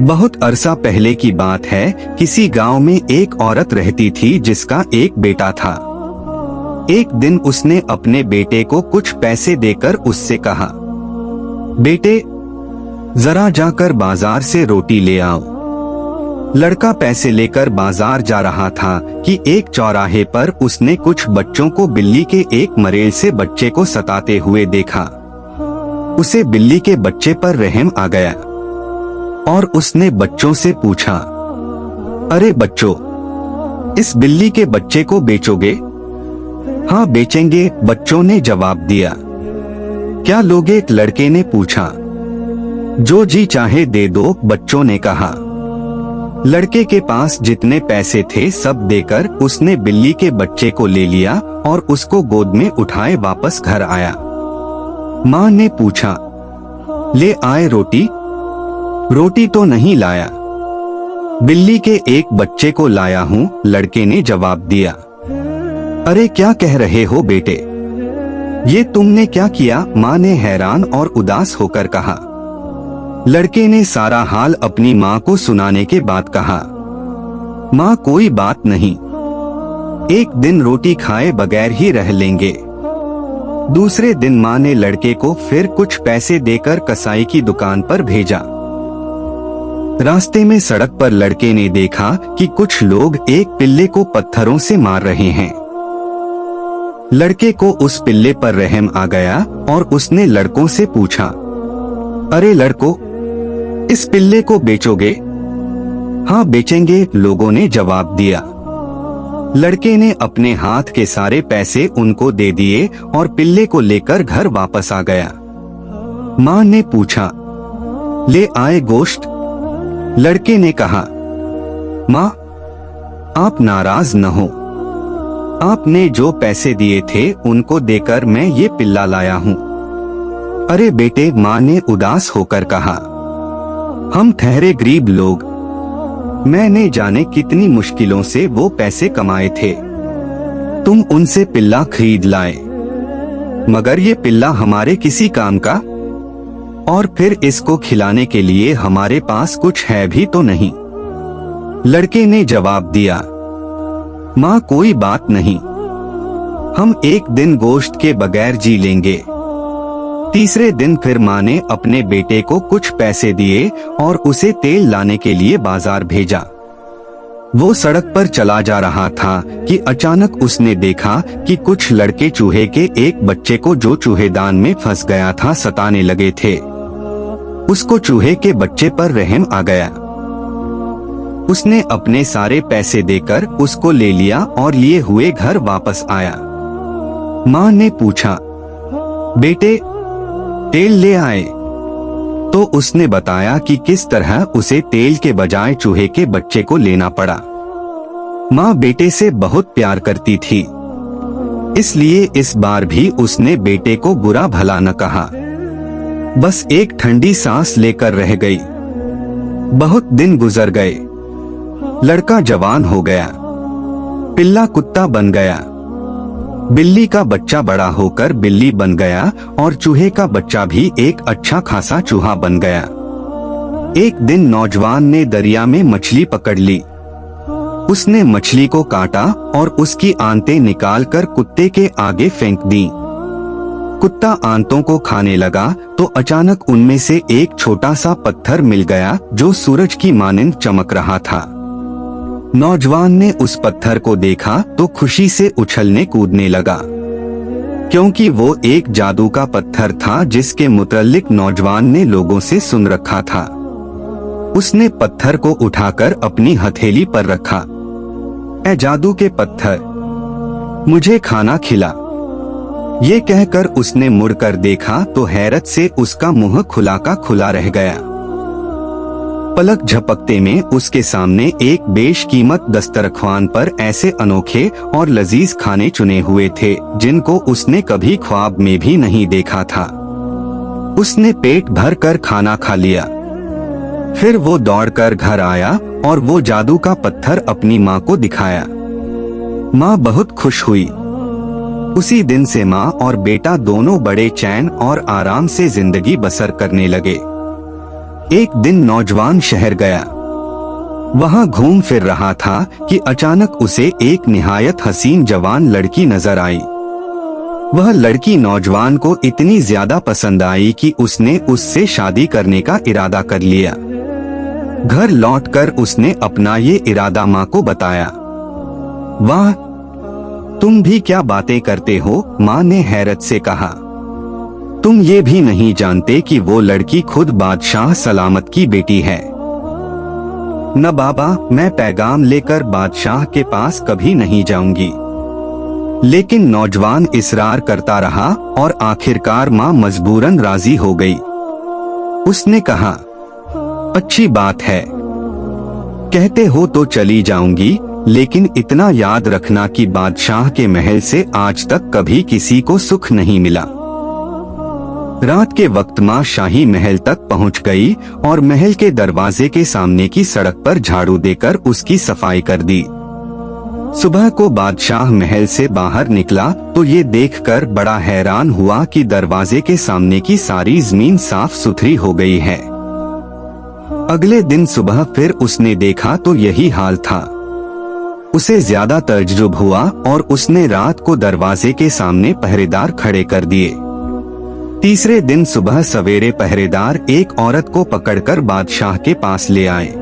बहुत अरसा पहले की बात है। किसी गांव में एक औरत रहती थी जिसका एक बेटा था। एक दिन उसने अपने बेटे को कुछ पैसे देकर उससे कहा, बेटे जरा जाकर बाजार से रोटी ले आओ। लड़का पैसे लेकर बाजार जा रहा था कि एक चौराहे पर उसने कुछ बच्चों को बिल्ली के एक मरेल से बच्चे को सताते हुए देखा। उसे बिल्ली के बच्चे पर रहम आ गया और उसने बच्चों से पूछा, अरे बच्चों, इस बिल्ली के बच्चे को बेचोगे? हाँ बेचेंगे, बच्चों ने जवाब दिया। क्या लोगे? लड़के ने पूछा। जो जी चाहे दे दो, बच्चों ने कहा। लड़के के पास जितने पैसे थे सब देकर उसने बिल्ली के बच्चे को ले लिया और उसको गोद में उठाए वापस घर आया। माँ ने पूछा, ले आए रोटी? रोटी तो नहीं लाया, बिल्ली के एक बच्चे को लाया हूँ, लड़के ने जवाब दिया। अरे क्या कह रहे हो बेटे, ये तुमने क्या किया? माँ ने हैरान और उदास होकर कहा। लड़के ने सारा हाल अपनी माँ को सुनाने के बाद कहा, माँ कोई बात नहीं, एक दिन रोटी खाए बगैर ही रह लेंगे। दूसरे दिन माँ ने लड़के को फिर कुछ पैसे देकर कसाई की दुकान पर भेजा। रास्ते में सड़क पर लड़के ने देखा कि कुछ लोग एक पिल्ले को पत्थरों से मार रहे हैं। लड़के को उस पिल्ले पर रहम आ गया और उसने लड़कों से पूछा, अरे लड़कों, इस पिल्ले को बेचोगे? हाँ बेचेंगे, लोगों ने जवाब दिया। लड़के ने अपने हाथ के सारे पैसे उनको दे दिए और पिल्ले को लेकर घर वापस आ गया। माँ ने पूछा, ले आए गोश्त? लड़के ने कहा, माँ आप नाराज न हो, आपने जो पैसे दिए थे उनको देकर मैं ये पिल्ला लाया हूँ। अरे बेटे, माँ ने उदास होकर कहा, हम ठहरे गरीब लोग, मैंने जाने कितनी मुश्किलों से वो पैसे कमाए थे, तुम उनसे पिल्ला खरीद लाए, मगर ये पिल्ला हमारे किसी काम का? और फिर इसको खिलाने के लिए हमारे पास कुछ है भी तो नहीं। लड़के ने जवाब दिया, माँ कोई बात नहीं, हम एक दिन गोश्त के बगैर जी लेंगे। तीसरे दिन फिर माँ ने अपने बेटे को कुछ पैसे दिए और उसे तेल लाने के लिए बाजार भेजा। वो सड़क पर चला जा रहा था कि अचानक उसने देखा कि कुछ लड़के चूहे के एक बच्चे को, जो चूहेदान में फंस गया था, सताने लगे थे। उसको चूहे के बच्चे पर रहम आ गया। उसने अपने सारे पैसे देकर उसको ले लिया और लिए हुए घर वापस आया। माँ ने पूछा, बेटे तेल ले आए? तो उसने बताया कि किस तरह उसे तेल के बजाय चूहे के बच्चे को लेना पड़ा। माँ बेटे से बहुत प्यार करती थी, इसलिए इस बार भी उसने बेटे को बुरा भला न कहा, बस एक ठंडी सांस लेकर रह गई। बहुत दिन गुजर गए, लड़का जवान हो गया, पिल्ला कुत्ता बन गया, बिल्ली का बच्चा बड़ा होकर बिल्ली बन गया और चूहे का बच्चा भी एक अच्छा खासा चूहा बन गया। एक दिन नौजवान ने दरिया में मछली पकड़ ली। उसने मछली को काटा और उसकी आंतें निकालकर कुत्ते के आगे फेंक दी। कुत्ता आंतों को खाने लगा तो अचानक उनमें से एक छोटा सा पत्थर मिल गया जो सूरज की मानिंद चमक रहा था। नौजवान ने उस पत्थर को देखा तो खुशी से उछलने कूदने लगा, क्योंकि वो एक जादू का पत्थर था जिसके मुतल्लिक नौजवान ने लोगों से सुन रखा था। उसने पत्थर को उठाकर अपनी हथेली पर रखा। ऐ जादू के पत्थर, मुझे खाना खिला। ये कहकर उसने मुड़कर देखा तो हैरत से उसका मुंह खुला का खुला रह गया। पलक झपकते में उसके सामने एक बेशकीमत दस्तरख्वान पर ऐसे अनोखे और लजीज खाने चुने हुए थे जिनको उसने कभी ख्वाब में भी नहीं देखा था। उसने पेट भर कर खाना खा लिया। फिर वो दौड़कर घर आया और वो जादू का पत्थर अपनी माँ को दिखाया। माँ बहुत खुश हुई। उसी दिन से माँ और बेटा दोनों बड़े चैन और आराम से जिंदगी बसर करने लगे। एक दिन नौजवान शहर गया। वहां घूम फिर रहा था कि अचानक उसे एक निहायत हसीन जवान लड़की नजर आई। वह लड़की नौजवान को इतनी ज्यादा पसंद आई कि उसने उससे शादी करने का इरादा कर लिया। घर लौटकर उसने अपना ये इरादा माँ को बताया। वाह, तुम भी क्या बातें करते हो, माँ ने हैरत से कहा। तुम ये भी नहीं जानते कि वो लड़की खुद बादशाह सलामत की बेटी है। न बाबा, मैं पैगाम लेकर बादशाह के पास कभी नहीं जाऊंगी। लेकिन नौजवान इसरार करता रहा और आखिरकार माँ मजबूरन राजी हो गई। उसने कहा, अच्छी बात है, कहते हो तो चली जाऊंगी, लेकिन इतना याद रखना कि बादशाह के महल से आज तक कभी किसी को सुख नहीं मिला। रात के वक्त माँ शाही महल तक पहुँच गई और महल के दरवाजे के सामने की सड़क पर झाड़ू देकर उसकी सफाई कर दी। सुबह को बादशाह महल से बाहर निकला तो ये देखकर बड़ा हैरान हुआ कि दरवाजे के सामने की सारी जमीन साफ सुथरी हो गई है। अगले दिन सुबह फिर उसने देखा तो यही हाल था। उसे ज्यादा तज्जुब हुआ और उसने रात को दरवाजे के सामने पहरेदार खड़े कर दिए। तीसरे दिन सुबह सवेरे पहरेदार एक औरत को पकड़कर बादशाह के पास ले आए।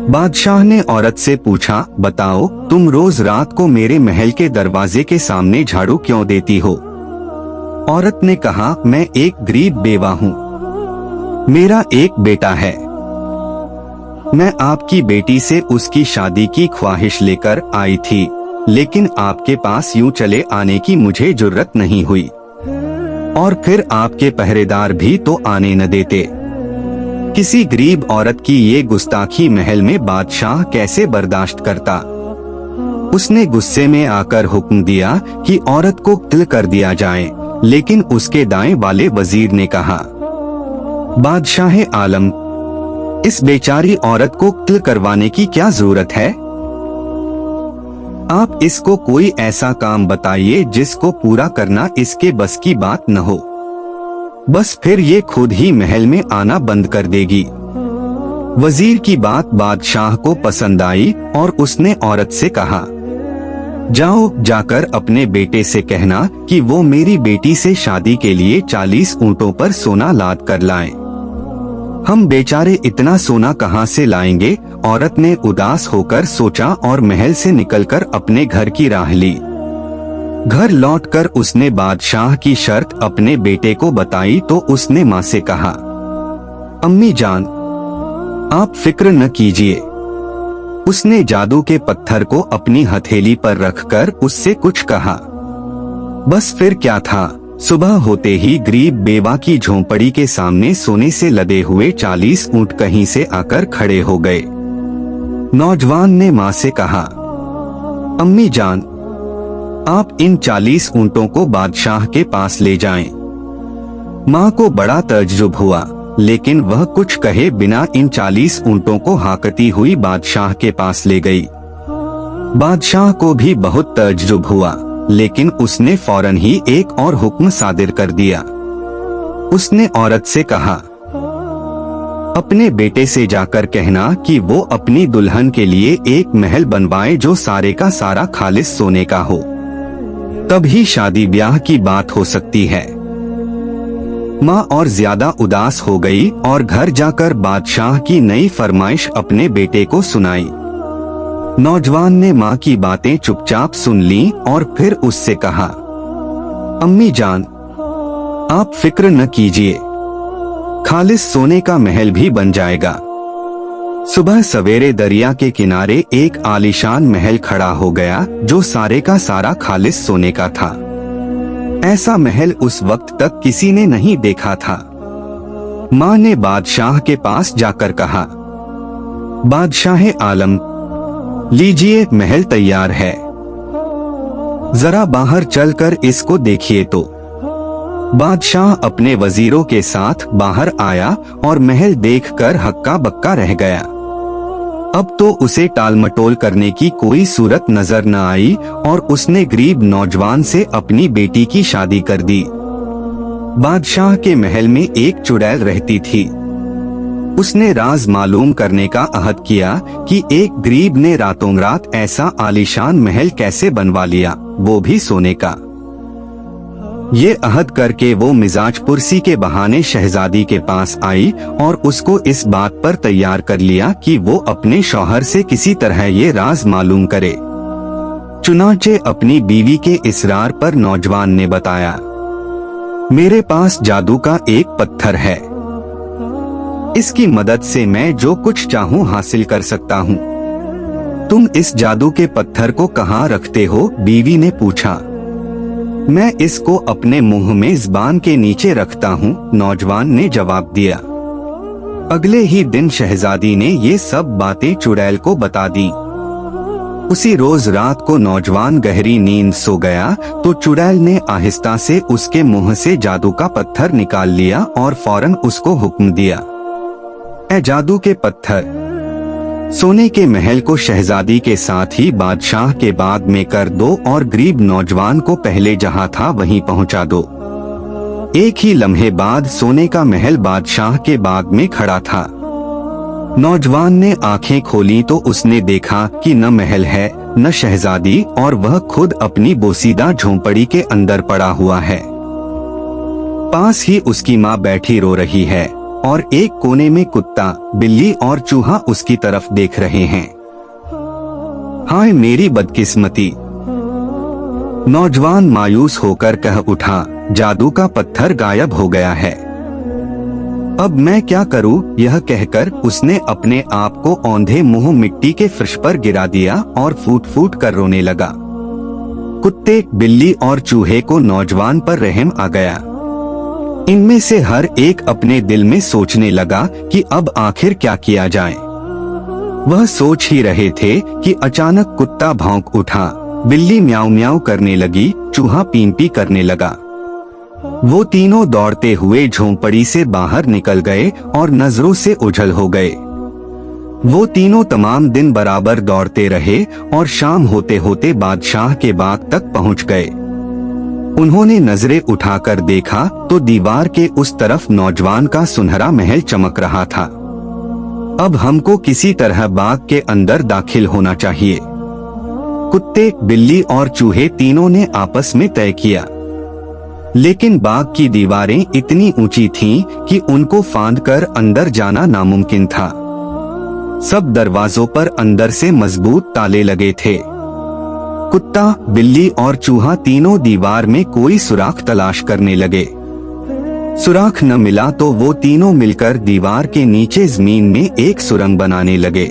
बादशाह ने औरत से पूछा, बताओ, तुम रोज रात को मेरे महल के दरवाजे के सामने झाड़ू क्यों देती हो? औरत ने कहा, मैं एक गरीब बेवा हूँ, मेरा एक बेटा है। मैं आपकी बेटी से उसकी शादी की ख्वाहिश लेकर आई थी, लेकिन आपके पास यूं चले आने की मुझे जुर्रत नहीं हुई, और फिर आपके पहरेदार भी तो आने न देते। किसी गरीब औरत की ये गुस्ताखी महल में बादशाह कैसे बर्दाश्त करता? उसने गुस्से में आकर हुक्म दिया कि औरत को कत्ल कर दिया जाए, लेकिन उसके दाएं वाले वजीर ने कहा, बादशाह आलम, इस बेचारी औरत को कत्ल करवाने की क्या जरूरत है? आप इसको कोई ऐसा काम बताइए जिसको पूरा करना इसके बस की बात न हो, बस फिर ये खुद ही महल में आना बंद कर देगी। वजीर की बात बादशाह को पसंद आई और उसने औरत से कहा, जाओ, जाकर अपने बेटे से कहना कि वो मेरी बेटी से शादी के लिए 40 ऊंटों पर सोना लाद कर लाएं। हम बेचारे इतना सोना कहाँ से लाएंगे? औरत ने उदास होकर सोचा और महल से निकलकर अपने घर की राह ली। घर लौटकर उसने बादशाह की शर्त अपने बेटे को बताई तो उसने माँ से कहा, अम्मी जान, आप फिक्र न कीजिए। उसने जादू के पत्थर को अपनी हथेली पर रखकर उससे कुछ कहा। बस फिर क्या था, सुबह होते ही गरीब बेवा की झोंपड़ी के सामने सोने से लदे हुए 40 ऊंट कहीं से आकर खड़े हो गए। नौजवान ने माँ से कहा, अम्मी जान, आप इन 40 ऊंटों को बादशाह के पास ले जाएं। माँ को बड़ा तज्जुब हुआ, लेकिन वह कुछ कहे बिना इन 40 ऊंटों को हाँकती हुई बादशाह के पास ले गई। बादशाह को भी बहुत तज्जुब हुआ, लेकिन उसने फौरन ही एक और हुक्म सादिर कर दिया। उसने औरत से कहा, अपने बेटे से जाकर कहना कि वो अपनी दुल्हन के लिए एक महल बनवाए जो सारे का सारा खालिस सोने का हो, तभी शादी ब्याह की बात हो सकती है। माँ और ज्यादा उदास हो गई और घर जाकर बादशाह की नई फरमाइश अपने बेटे को सुनाई। नौजवान ने माँ की बातें चुपचाप सुन ली और फिर उससे कहा, अम्मी जान, आप फिक्र न कीजिए, खालिस सोने का महल भी बन जाएगा। सुबह सवेरे दरिया के किनारे एक आलीशान महल खड़ा हो गया जो सारे का सारा खालिस सोने का था। ऐसा महल उस वक्त तक किसी ने नहीं देखा था। माँ ने बादशाह के पास जाकर कहा, बादशाह आलम, लीजिए, महल तैयार है, जरा बाहर चलकर इसको देखिए। तो बादशाह अपने वजीरों के साथ बाहर आया और महल देखकर हक्का बक्का रह गया। अब तो उसे टालमटोल करने की कोई सूरत नजर न आई और उसने गरीब नौजवान से अपनी बेटी की शादी कर दी। बादशाह के महल में एक चुड़ैल रहती थी। उसने राज मालूम करने का अहद किया कि एक गरीब ने रातों रात ऐसा आलीशान महल कैसे बनवा लिया, वो भी सोने का। ये अहद करके वो मिजाज पुरसी के बहाने शहजादी के पास आई और उसको इस बात पर तैयार कर लिया कि वो अपने शौहर से किसी तरह ये राज मालूम करे। चुनांचे अपनी बीवी के इसरार पर नौजवान ने बताया, मेरे पास जादू का एक पत्थर है, इसकी मदद से मैं जो कुछ चाहूँ हासिल कर सकता हूँ। तुम इस जादू के पत्थर को कहाँ रखते हो? बीवी ने पूछा। मैं इसको अपने मुंह में ज़बान के नीचे रखता हूँ, नौजवान ने जवाब दिया। अगले ही दिन शहजादी ने ये सब बातें चुड़ैल को बता दी। उसी रोज रात को नौजवान गहरी नींद सो गया तो चुड़ैल ने आहिस्ता से उसके मुंह से जादू का पत्थर निकाल लिया और फौरन उसको हुक्म दिया, ए जादू के पत्थर, सोने के महल को शहजादी के साथ ही बादशाह के बाग में कर दो और गरीब नौजवान को पहले जहां था वहीं पहुंचा दो। एक ही लम्हे बाद सोने का महल बादशाह के बाग में खड़ा था। नौजवान ने आंखें खोली तो उसने देखा कि न महल है न शहजादी और वह खुद अपनी बोसीदा झोंपड़ी के अंदर पड़ा हुआ है। पास ही उसकी माँ बैठी रो रही है और एक कोने में कुत्ता, बिल्ली और चूहा उसकी तरफ देख रहे हैं। हाय मेरी बदकिस्मती, नौजवान मायूस होकर कह उठा, जादू का पत्थर गायब हो गया है, अब मैं क्या करूं? यह कहकर उसने अपने आप को औंधे मुंह मिट्टी के फर्श पर गिरा दिया और फूट फूट कर रोने लगा। कुत्ते, बिल्ली और चूहे को नौजवान पर रहम आ गया। इनमें से हर एक अपने दिल में सोचने लगा कि अब आखिर क्या किया जाए। वह सोच ही रहे थे कि अचानक कुत्ता भौंक उठा, बिल्ली म्याऊं म्याऊं करने लगी, चूहा पीं पी करने लगा। वो तीनों दौड़ते हुए झोंपड़ी से बाहर निकल गए और नजरों से ओझल हो गए। वो तीनों तमाम दिन बराबर दौड़ते रहे और शाम होते होते बादशाह के बाग तक पहुंच गए। उन्होंने नजरें उठाकर देखा तो दीवार के उस तरफ नौजवान का सुनहरा महल चमक रहा था। अब हमको किसी तरह बाग के अंदर दाखिल होना चाहिए। कुत्ते, बिल्ली और चूहे तीनों ने आपस में तय किया। लेकिन बाग की दीवारें इतनी ऊंची थीं कि उनको फांदकर अंदर जाना नामुमकिन था। सब दरवाजों पर अंदर से मजबूत ताले लगे थे। कुत्ता, बिल्ली और चूहा तीनों दीवार में कोई सुराख तलाश करने लगे। सुराख न मिला तो वो तीनों मिलकर दीवार के नीचे जमीन में एक सुरंग बनाने लगे।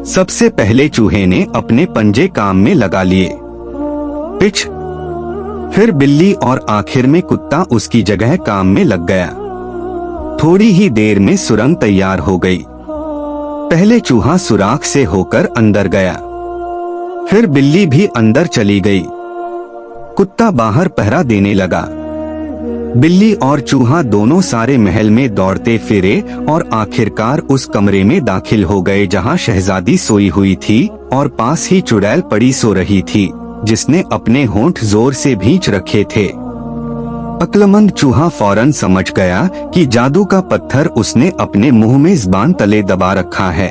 सबसे पहले चूहे ने अपने पंजे काम में लगा लिए, पिच, फिर बिल्ली और आखिर में कुत्ता उसकी जगह काम में लग गया। थोड़ी ही देर में सुरंग तैयार हो गई। पहले चूहा सुराख से होकर अंदर गया, फिर बिल्ली भी अंदर चली गई। कुत्ता बाहर पहरा देने लगा। बिल्ली और चूहा दोनों सारे महल में दौड़ते फिरे और आखिरकार उस कमरे में दाखिल हो गए जहां शहजादी सोई हुई थी और पास ही चुड़ैल पड़ी सो रही थी, जिसने अपने होंठ जोर से भींच रखे थे। अक्लमंद चूहा फौरन समझ गया कि जादू का पत्थर उसने अपने मुंह में ज़बान तले दबा रखा है।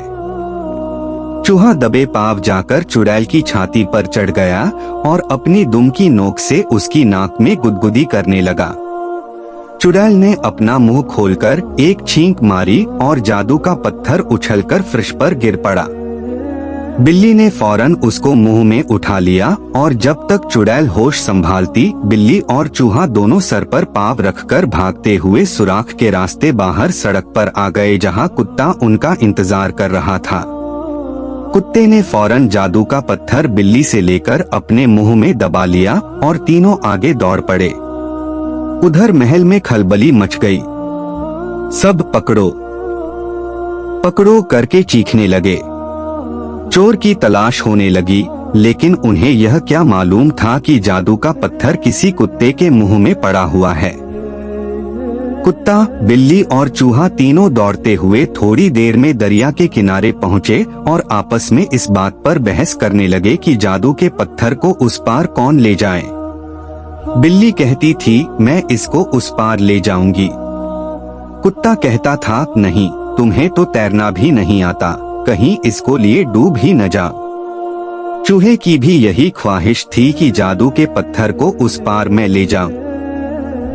चूहा दबे पाव जाकर चुड़ैल की छाती पर चढ़ गया और अपनी दुम की नोक से उसकी नाक में गुदगुदी करने लगा। चुड़ैल ने अपना मुंह खोलकर एक छींक मारी और जादू का पत्थर उछलकर फर्श पर गिर पड़ा। बिल्ली ने फौरन उसको मुंह में उठा लिया और जब तक चुड़ैल होश संभालती, बिल्ली और चूहा दोनों सर पर पाँव रखकर भागते हुए सुराख के रास्ते बाहर सड़क पर आ गए जहां कुत्ता उनका इंतजार कर रहा था। कुत्ते ने फौरन जादू का पत्थर बिल्ली से लेकर अपने मुंह में दबा लिया और तीनों आगे दौड़ पड़े। उधर महल में खलबली मच गई। सब पकड़ो पकड़ो करके चीखने लगे। चोर की तलाश होने लगी, लेकिन उन्हें यह क्या मालूम था कि जादू का पत्थर किसी कुत्ते के मुंह में पड़ा हुआ है। कुत्ता, बिल्ली और चूहा तीनों दौड़ते हुए थोड़ी देर में दरिया के किनारे पहुंचे और आपस में इस बात पर बहस करने लगे कि जादू के पत्थर को उस पार कौन ले जाए। बिल्ली कहती थी, मैं इसको उस पार ले जाऊंगी। कुत्ता कहता था, नहीं, तुम्हें तो तैरना भी नहीं आता, कहीं इसको लिए डूब ही न जा। चूहे की भी यही ख्वाहिश थी कि जादू के पत्थर को उस पार में ले जाऊं।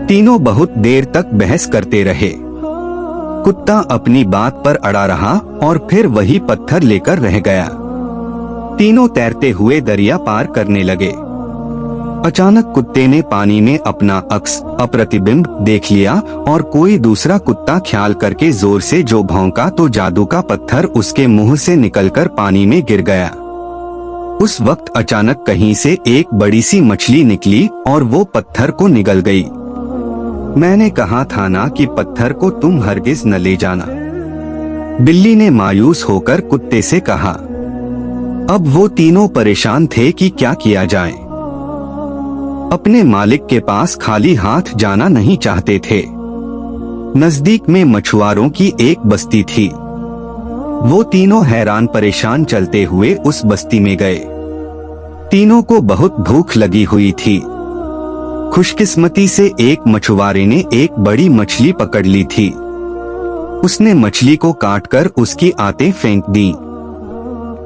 तीनों बहुत देर तक बहस करते रहे। कुत्ता अपनी बात पर अड़ा रहा और फिर वही पत्थर लेकर रह गया। तीनों तैरते हुए दरिया पार करने लगे। अचानक कुत्ते ने पानी में अपना अक्स अप्रतिबिंब देख लिया और कोई दूसरा कुत्ता ख्याल करके जोर से जो भौंका तो जादू का पत्थर उसके मुंह से निकलकर पानी में गिर गया। उस वक्त अचानक कहीं से एक बड़ी सी मछली निकली और वो पत्थर को निगल गई। मैंने कहा था ना कि पत्थर को तुम हरगिज न ले जाना, बिल्ली ने मायूस होकर कुत्ते से कहा। अब वो तीनों परेशान थे कि क्या किया जाए। अपने मालिक के पास खाली हाथ जाना नहीं चाहते थे। नजदीक में मछुआरों की एक बस्ती थी। वो तीनों हैरान परेशान चलते हुए उस बस्ती में गए। तीनों को बहुत भूख लगी हुई थी। खुशकिस्मती से एक मछुआरे ने एक बड़ी मछली पकड़ ली थी। उसने मछली को काटकर उसकी आंतें फेंक दी।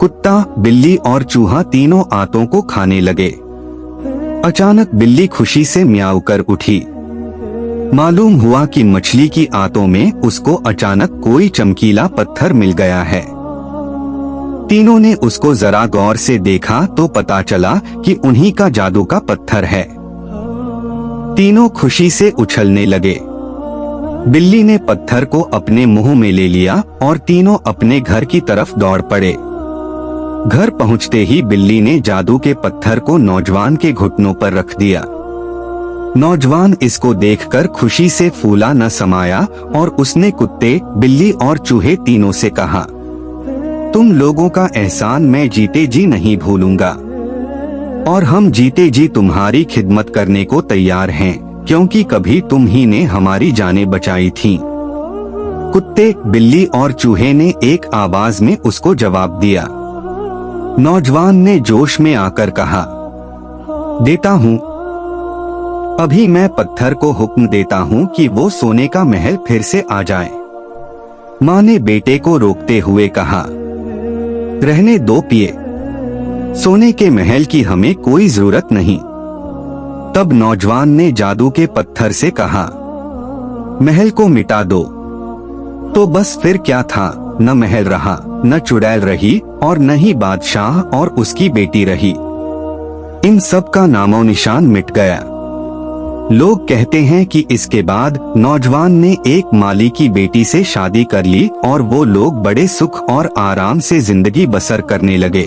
कुत्ता, बिल्ली और चूहा तीनों आंतों को खाने लगे। अचानक बिल्ली खुशी से म्याऊ कर उठी। मालूम हुआ कि मछली की आंतों में उसको अचानक कोई चमकीला पत्थर मिल गया है। तीनों ने उसको जरा गौर से देखा तो पता चला कि उन्हीं का जादू का पत्थर है। तीनों खुशी से उछलने लगे। बिल्ली ने पत्थर को अपने मुंह में ले लिया और तीनों अपने घर की तरफ दौड़ पड़े। घर पहुंचते ही बिल्ली ने जादू के पत्थर को नौजवान के घुटनों पर रख दिया। नौजवान इसको देखकर खुशी से फूला न समाया और उसने कुत्ते, बिल्ली और चूहे तीनों से कहा, तुम लोगों का एहसान मैं जीते जी नहीं भूलूंगा और हम जीते जी तुम्हारी खिदमत करने को तैयार हैं, क्योंकि कभी तुम ही ने हमारी जानें बचाई थीं। कुत्ते, बिल्ली और चूहे ने एक आवाज में उसको जवाब दिया। नौजवान ने जोश में आकर कहा, देता हूँ, अभी मैं पत्थर को हुक्म देता हूँ कि वो सोने का महल फिर से आ जाए। माँ ने बेटे को रोकते हुए कहा, रहने दो पिए, सोने के महल की हमें कोई जरूरत नहीं। तब नौजवान ने जादू के पत्थर से कहा, महल को मिटा दो। तो बस फिर क्या था, न महल रहा, न चुड़ैल रही और न ही बादशाह और उसकी बेटी रही। इन सब का नामो निशान मिट गया। लोग कहते हैं कि इसके बाद नौजवान ने एक माली की बेटी से शादी कर ली और वो लोग बड़े सुख और आराम से जिंदगी बसर करने लगे।